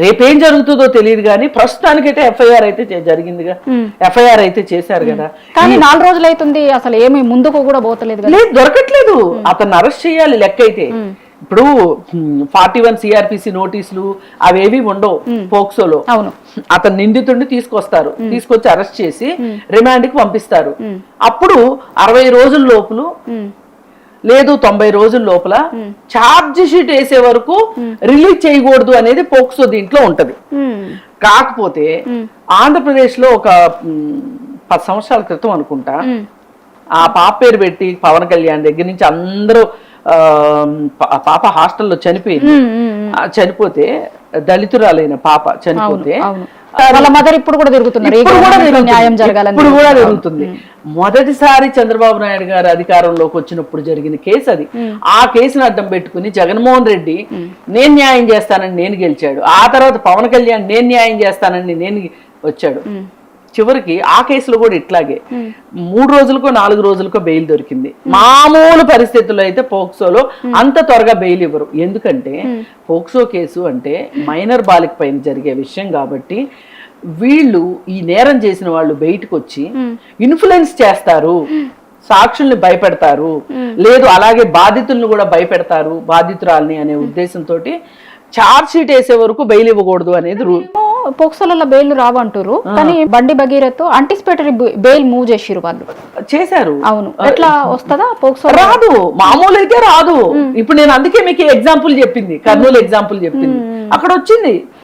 రేపేం జరుగుతుందో తెలియదు కానీ ప్రస్తుతానికైతే ఎఫ్ఐఆర్ అయితే జరిగిందిగా, ఎఫ్ఐఆర్ అయితే చేశారు కదా. కానీ 4 రోజులు అవుతుంది, అసలు ఏమి ముందుకు కూడా పోతలేదు కదా. లేదు, దొరకట్లేదు. అతన్ని అరెస్ట్ చేయాలి లెక్క అయితే. ఇప్పుడు 41 సిఆర్పిసి నోటీసులు అవేవి ఉండవు పోక్సోలో. అవును, అతను నిందితుడిని తీసుకొస్తారు, తీసుకొచ్చి అరెస్ట్ చేసి రిమాండ్ కి పంపిస్తారు. అప్పుడు 60 రోజుల లోపల లేదు 90 రోజుల లోపల ఛార్జ్ షీట్ వేసే వరకు రిలీజ్ చేయకూడదు అనేది పోక్సో దీంట్లో ఉంటది. కాకపోతే ఆంధ్రప్రదేశ్ లో ఒక 10 సంవత్సరాల క్రితం అనుకుంటా ఆ పాప పేరు పెట్టి పవన్ కళ్యాణ్ దగ్గర నుంచి అందరూ పాప హాస్టల్లో చనిపోయింది. చనిపోతే దళితురాలైన పాప చనిపోతే వాళ్ళ మదర్ ఇప్పుడు కూడా తిరుగుతున్నారు, న్యాయం జరగాలని. ఇప్పుడు కూడా జరుగుతుంది. మొదటిసారి చంద్రబాబు నాయుడు గారు అధికారంలోకి వచ్చినప్పుడు జరిగిన కేసు అది. ఆ కేసును అడ్డం పెట్టుకుని జగన్మోహన్ రెడ్డి నేను న్యాయం చేస్తానని నేను గెలిచాడు. ఆ తర్వాత పవన్ కళ్యాణ్ నేను న్యాయం చేస్తానని నేను వచ్చాడు. చివరికి ఆ కేసులో కూడా ఇట్లాగే 3 రోజులకో 4 రోజులకో బెయిల్ దొరికింది. మామూలు పరిస్థితుల్లో అయితే పోక్సోలో అంత త్వరగా బెయిల్ ఇవ్వరు. ఎందుకంటే పోక్సో కేసు అంటే మైనర్ బాలిక పైన జరిగే విషయం కాబట్టి వీళ్ళు ఈ నేరం చేసిన వాళ్ళు బయటకు వచ్చి ఇన్ఫ్లుయెన్స్ చేస్తారు, సాక్షుల్ని భయపెడతారు, లేదు అలాగే బాధితుల్ని కూడా భయపెడతారు బాధితురాల్ని అనే ఉద్దేశంతో ఛార్జ్ షీట్ వేసే వరకు బెయిల్ ఇవ్వకూడదు అనేది రూల్. పోక్సోలలో బెయిల్ రావంటారు, కానీ బండి భగీరథ్ అంటిసిపేటరీ బెయిల్ మూవ్ చేసిరు వాళ్ళు చేశారు. అవును, ఎట్లా వస్తుందా పోక్సో? రాదు, మామూలు అయితే రాదు. ఇప్పుడు నేను అందుకే మీకు ఎగ్జాంపుల్ చెప్పింది, కర్నూలు ఎగ్జాంపుల్ చెప్పింది, అక్కడ వచ్చింది.